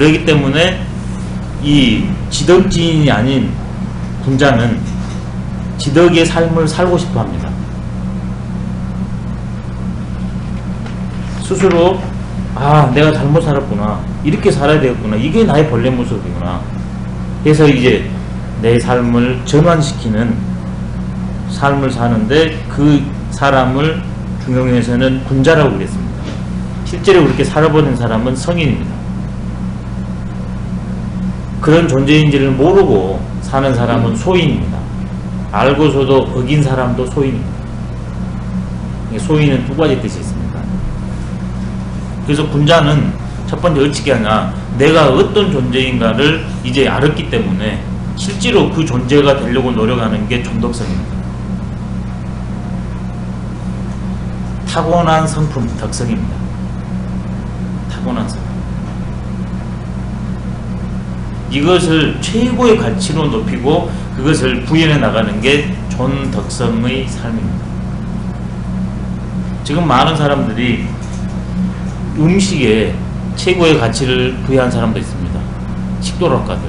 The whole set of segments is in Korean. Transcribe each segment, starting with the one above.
그렇기 때문에 이 지덕지인이 아닌 군자는 지덕의 삶을 살고 싶어 합니다. 스스로 내가 잘못 살았구나, 이렇게 살아야 되겠구나, 이게 나의 본래 모습이구나 해서 이제 내 삶을 전환시키는 삶을 사는데, 그 사람을 중용에서는 군자라고 그랬습니다. 실제로 그렇게 살아보는 사람은 성인입니다. 그런 존재인지를 모르고 사는 사람은 소인입니다. 알고서도 어긴 사람도 소인입니다. 소인은 두 가지 뜻이 있습니다. 그래서 군자는 첫 번째 어떻게 하냐, 내가 어떤 존재인가를 이제 알았기 때문에 실제로 그 존재가 되려고 노력하는 게 존덕성입니다. 타고난 성품, 덕성입니다. 타고난 성품. 이것을 최고의 가치로 높이고 그것을 구현해 나가는 게 존덕성의 삶입니다. 지금 많은 사람들이 음식에 최고의 가치를 부여한 사람도 있습니다. 식도락가들.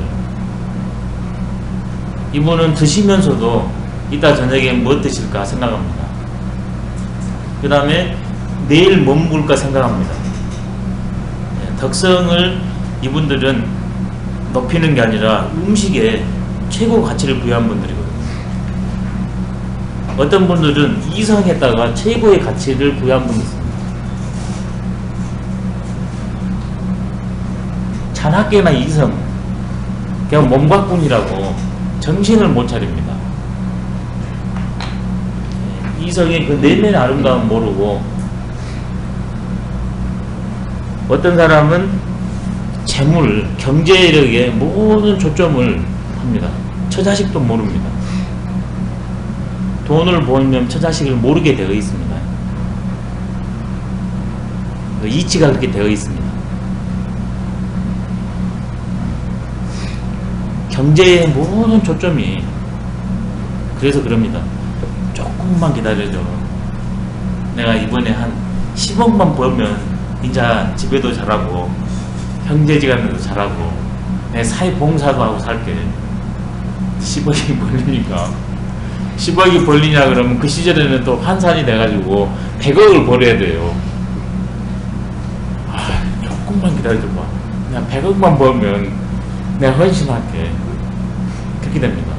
이분은 드시면서도 이따 저녁에 뭐 드실까 생각합니다. 그 다음에 내일 뭐 먹을까 생각합니다. 덕성을 이분들은 높이는 게 아니라 음식에 최고 가치를 부여한 분들이거든요. 어떤 분들은 이성에다가 최고의 가치를 부여한 분이 있습니다. 잔학계나 이성, 그냥 몸과꾼이라고 정신을 못 차립니다. 이성의 그 내면의 아름다움 모르고, 어떤 사람은 재물, 경제력에 모든 초점을 합니다. 처자식도 모릅니다. 돈을 벌면 처자식을 모르게 되어 있습니다. 이치가 그렇게 되어 있습니다. 경제의 모든 초점이, 그래서 그럽니다. 조금만 기다려줘. 내가 이번에 한 10억만 벌면 이제 집에도 잘하고 형제지간에도 잘하고 내 사회봉사도 하고 살게. 10억이 벌리니까, 10억이 벌리냐 그러면 그 시절에는 또 환산이 돼가지고 100억을 벌어야 돼요. 조금만 기다려줘봐. 그냥 100억만 벌면 내가 헌신할게. 그렇게 됩니다.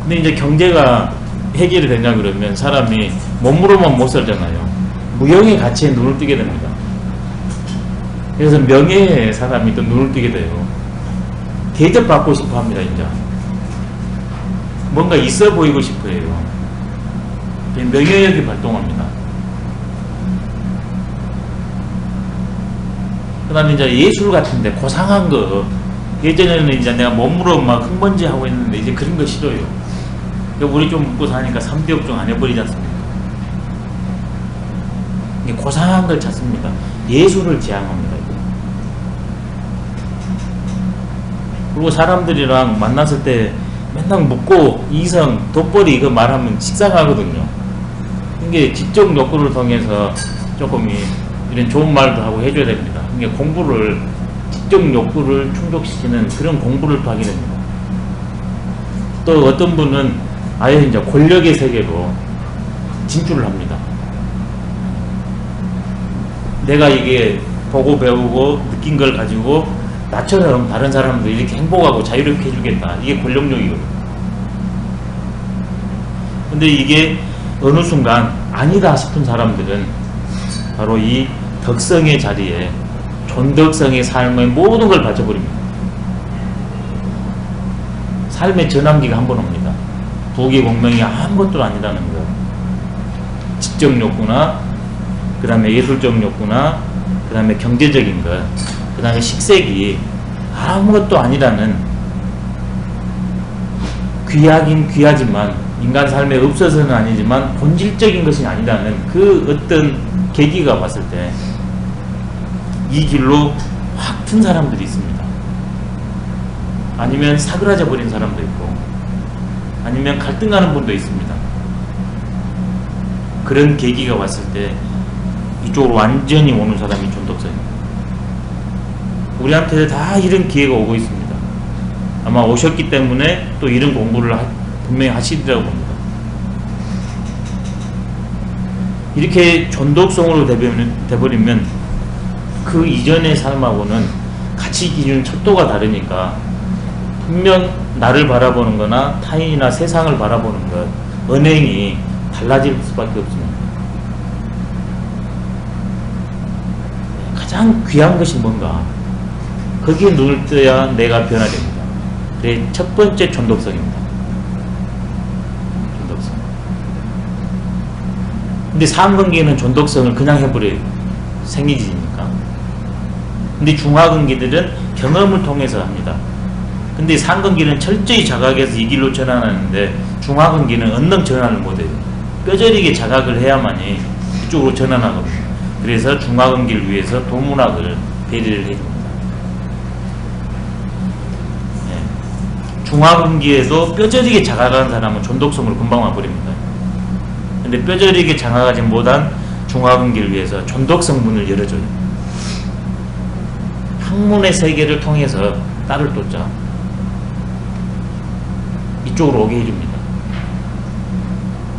근데 이제 경제가 해결이 되냐 그러면 사람이 몸으로만 못 살잖아요. 무형의 가치에 눈을 뜨게 됩니다. 그래서 명예에 사람이 또 눈을 뜨게 돼요. 대접받고 싶어 합니다. 이제 뭔가 있어 보이고 싶어 해요. 명예력이 발동합니다. 그 다음에 이제 예술 같은데 고상한 거, 예전에는 이제 내가 몸으로 막 흙먼지 하고 있는데 이제 그런 거 싫어요. 우리 좀 먹고 사니까 3대 업종 안 해버리지 않습니까? 고상한 걸 찾습니다. 예술을 지향합니다. 그리고 사람들이랑 만났을 때 맨날 묻고 이성, 돋보리 이거 말하면 식상하거든요. 이게 지적 욕구를 통해서 조금 이런 좋은 말도 하고 해줘야 됩니다. 이게 공부를, 지적 욕구를 충족시키는 그런 공부를 또 하게 됩니다. 또 어떤 분은 아예 이제 권력의 세계로 진출을 합니다. 내가 이게 보고 배우고 느낀 걸 가지고 나처럼 다른 사람도 이렇게 행복하고 자유롭게 해주겠다. 이게 권력욕이거든요. 근데 이게 어느 순간 아니다 싶은 사람들은 바로 이 덕성의 자리에 존덕성의 삶의 모든 걸 바쳐버립니다. 삶의 전환기가 한 번 옵니다. 부귀공명이 아무것도 아니라는 것. 지적 욕구나, 그 다음에 예술적 욕구나, 그 다음에 경제적인 것, 그 다음에 식색이 아무것도 아니라는, 귀하긴 귀하지만 인간 삶에 없어서는 아니지만 본질적인 것이 아니라는 그 어떤 계기가 왔을 때 이 길로 확 튼 사람들이 있습니다. 아니면 사그라져 버린 사람도 있고, 아니면 갈등하는 분도 있습니다. 그런 계기가 왔을 때 이쪽으로 완전히 오는 사람이 존덕성입니다. 우리한테 다 이런 기회가 오고 있습니다. 아마 오셨기 때문에 또 이런 공부를 분명히 하시리라고 봅니다. 이렇게 전독성으로 돼버리면 그 이전의 삶하고는 가치 기준 척도가 다르니까 분명 나를 바라보는 거나 타인이나 세상을 바라보는 것, 언행이 달라질 수밖에 없습니다. 가장 귀한 것이 뭔가, 거기에 눈을 떠야 내가 변화됩니다. 그게 첫 번째 전독성입니다. 전독성. 근데 상근기는 전독성을 그냥 해버려요. 생리지니까. 근데 중하근기들은 경험을 통해서 합니다. 근데 상근기는 철저히 자각해서 이 길로 전환하는데 중하근기는 언능 전환을 못해요. 뼈저리게 자각을 해야만이 이쪽으로 전환하거든요. 그래서 중하근기를 위해서 도문학을 배려를 해줍니다. 중하근기에도 뼈저리게 자각하는 사람은 전독성으로 금방 와버립니다. 근데 뼈저리게 자각하지 못한 중하근기를 위해서 전독성 문을 열어줘요. 학문의 세계를 통해서 딸을 쫓자 이쪽으로 오게 해줍니다.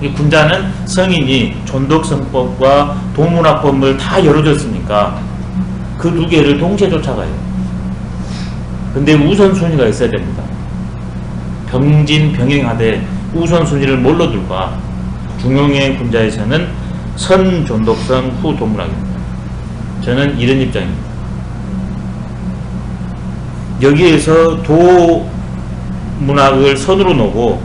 이 군자는 성인이 전독성법과 도문학법을 다 열어줬으니까 그 두 개를 동시에 쫓아가요. 근데 우선순위가 있어야 됩니다. 병진 병행하되 우선순위를 뭘로 둘까? 중용의 군자에서는 선 전독성 후 도문학입니다. 저는 이런 입장입니다. 여기에서 도문학을 선으로 놓고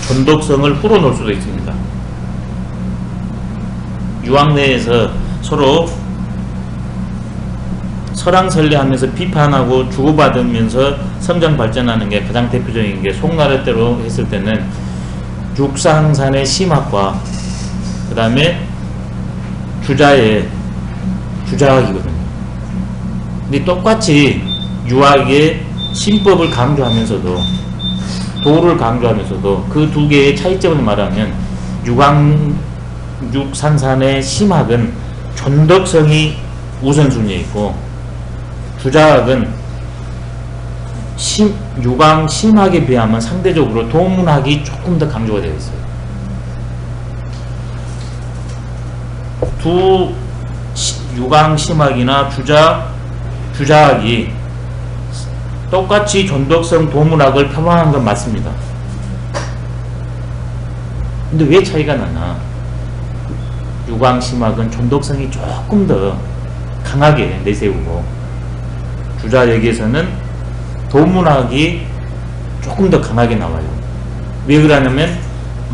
전독성을 후로 놓을 수도 있습니다. 유학 내에서 서로 설왕설래하면서 비판하고 주고받으면서 성장 발전하는 게 가장 대표적인 게 송나라 때로 했을 때는 육상산의 심학과 그 다음에 주자의 주자학이거든요. 근데 똑같이 유학의 신법을 강조하면서도 도를 강조하면서도 그 두 개의 차이점을 말하면 육상산의 심학은 전독성이 우선순위에 있고 주자학은 유광 심학에 비하면 상대적으로 도문학이 조금 더 강조가 되어 있어요. 두 유광 심학이나 주자학이 똑같이 전독성 도문학을 표방한 건 맞습니다. 근데 왜 차이가 나나? 유광 심학은 전독성이 조금 더 강하게 내세우고 주자 여기에서는 도문학이 조금 더 강하게 나와요. 왜 그러냐면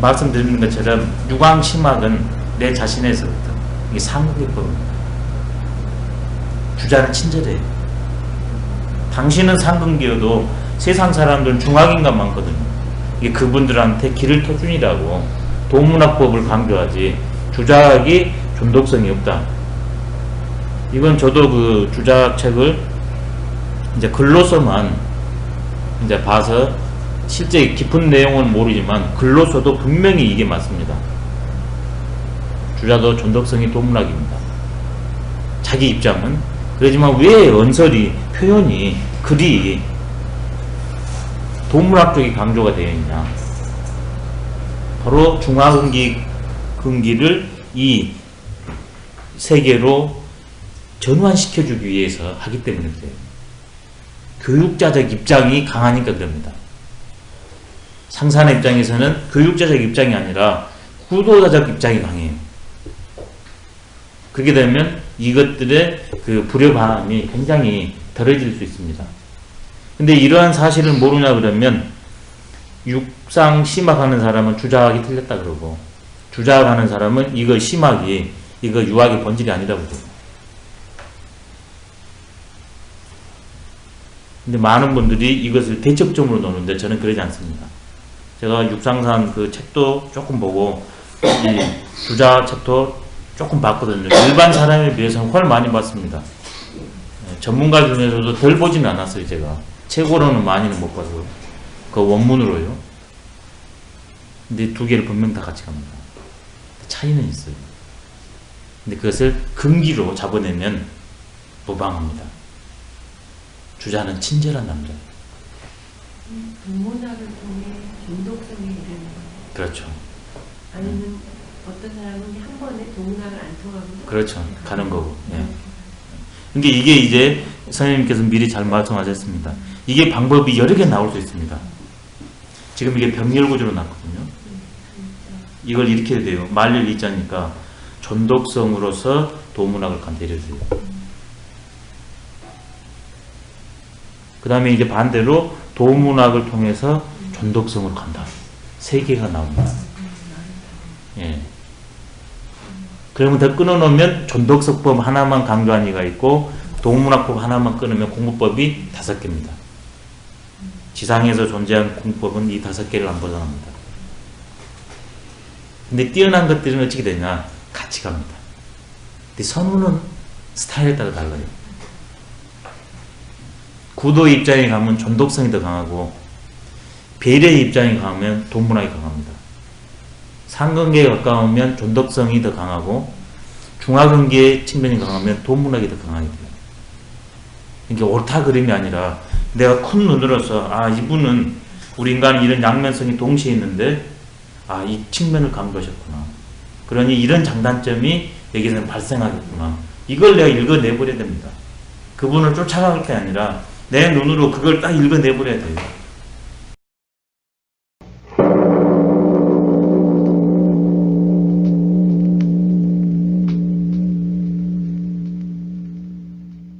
말씀드린 것처럼 유광 심학은 내 자신에서부터 이게 상극법입니다. 주자는 친절해요. 당신은 상근기여도 세상 사람들은 중학인간 많거든요. 이게 그분들한테 길을 터준이라고 도문학법을 강조하지 주자학이 전독성이 없다. 이건 저도 그 주자학 책을 이제 글로서만 이제 봐서 실제 깊은 내용은 모르지만 글로서도 분명히 이게 맞습니다. 주자도 전독성이 도문학입니다. 자기 입장은. 그러지만 왜 언설이, 표현이, 글이 도문학 쪽이 강조가 되어 있냐? 바로 중하근기를 이 세계로 전환시켜주기 위해서 하기 때문에 그래요. 교육자적 입장이 강하니까 그럽니다. 상산의 입장에서는 교육자적 입장이 아니라 구도자적 입장이 강해요. 그렇게 되면 이것들의 그 불협화음이 굉장히 덜해질 수 있습니다. 근데 이러한 사실을 모르냐 그러면 육상 심학하는 사람은 주자학이 틀렸다 그러고 주자학하는 사람은 이거 심학이 이거 유학의 본질이 아니라고 그러고. 근데 많은 분들이 이것을 대척점으로 놓는데 저는 그러지 않습니다. 제가 육상산 그 책도 조금 보고 이 주자 책도 조금 봤거든요. 일반 사람에 비해서는 훨 많이 봤습니다. 전문가 중에서도 덜 보지는 않았어요. 제가 책으로는 많이는 못 봐서 그 원문으로요. 근데 두 개를 분명 다 같이 갑니다. 차이는 있어요. 근데 그것을 금기로 잡아내면 무방합니다. 주자는 친절한 남자. 동문학을 통해 중독성에 이르는 거예요. 그렇죠. 아니면 어떤 사람은 한 번에 동문학을 안 통하고 그렇죠. 가는 거고. 예. 그러니까 이게 이제 선생님께서 미리 잘 말씀하셨습니다. 이게 방법이 여러 개 나올 수 있습니다. 지금 이게 병렬구조로 났거든요. 이걸 이렇게 해야 돼요. 말릴 이자니까 전독성으로서 도문학을 간다 이래서요. 그 다음에 이제 반대로 도문학을 통해서 전독성으로 간다. 세 개가 나옵니다. 예. 그러면 더 끊어놓으면 전독성법 하나만 강조한 이가 있고 도문학법 하나만 끊으면 공부법이 5개입니다. 지상에서 존재한 공법은 이 5개를 안 벗어납니다. 근데 뛰어난 것들은 어떻게 되냐? 같이 갑니다. 근데 선우는 스타일에 따라 달라요. 구도의 입장에 가면 전독성이 더 강하고 배려의 입장에 가면 도문학이 강합니다. 상근계에 가까우면 전독성이 더 강하고 중하근계의 측면이 강하면 도문학이 더 강하게 돼요. 이게 옳다 그름이 아니라 내가 큰 눈으로서 아 이분은 우리 인간은 이런 양면성이 동시에 있는데 아 이 측면을 강조하셨구나. 그러니 이런 장단점이 여기서는 발생하겠구나. 이걸 내가 읽어내버려야 됩니다. 그분을 쫓아갈 게 아니라 내 눈으로 그걸 딱 읽어내버려야 돼요.